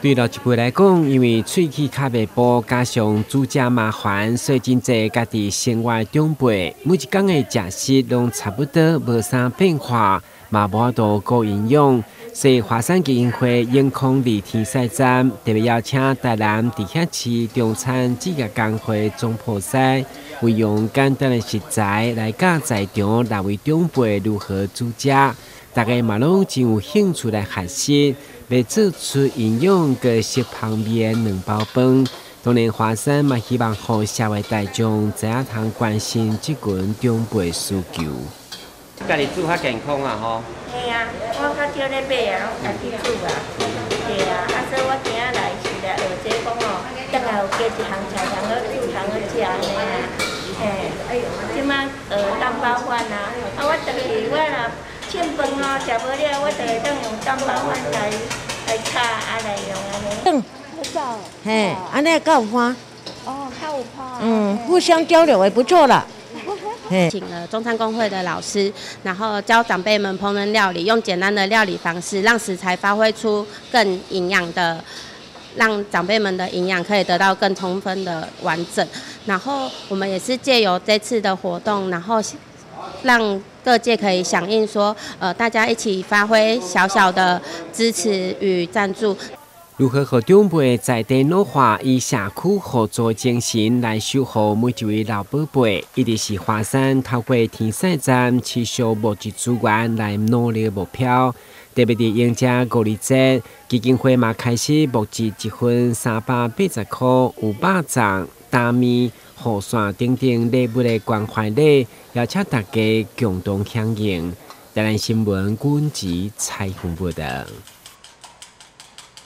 对老一辈来讲，因为喙齿较袂补，加上煮食麻烦，所以真济家己生活长辈，每一天的食食拢差不多无啥变化，嘛无多高营养。所以华山基金会永康里天赛站特别邀请台南地下市中餐职业工会总铺师，运用简单的食材来教在场六位长辈如何煮食，大家嘛拢真有兴趣来学习。要做出营养个食旁边2包饭，当然华山嘛希望让社会大众知影通关心这群长辈需求。家己煮较健康啊吼。嘿啊，我较少咧买啊，拢家己煮啊。对啊，所以我今仔来是来学这讲哦，等下有加一项菜通好煮，通好食安尼啊。嘿，即摆蛋包饭啊，我倒去我若凊饭哦，食无了，我就会当用蛋包饭来炒啊来用安尼。嘿，安尼较有欢。哦，较有欢。互相交流也不错啦。请了中餐工会的老师，然后教长辈们烹饪料理，用简单的料理方式，让食材发挥出更营养的，让长辈们的营养可以得到更充分的完整。然后我们也是借由这次的活动，然后让各界可以响应说，大家一起发挥小小的支持与赞助。如何和长辈在地老化，以社区合作精神来守护每一位老宝贝，一直是华山透过天赛站持续物质资源来努力目标。特别伫迎接5日节，基金会嘛开始募集1份380块有肉粽、大面、雨伞等等礼物的关怀礼，邀请大家共同响应。台南新闻阮籍采访报道。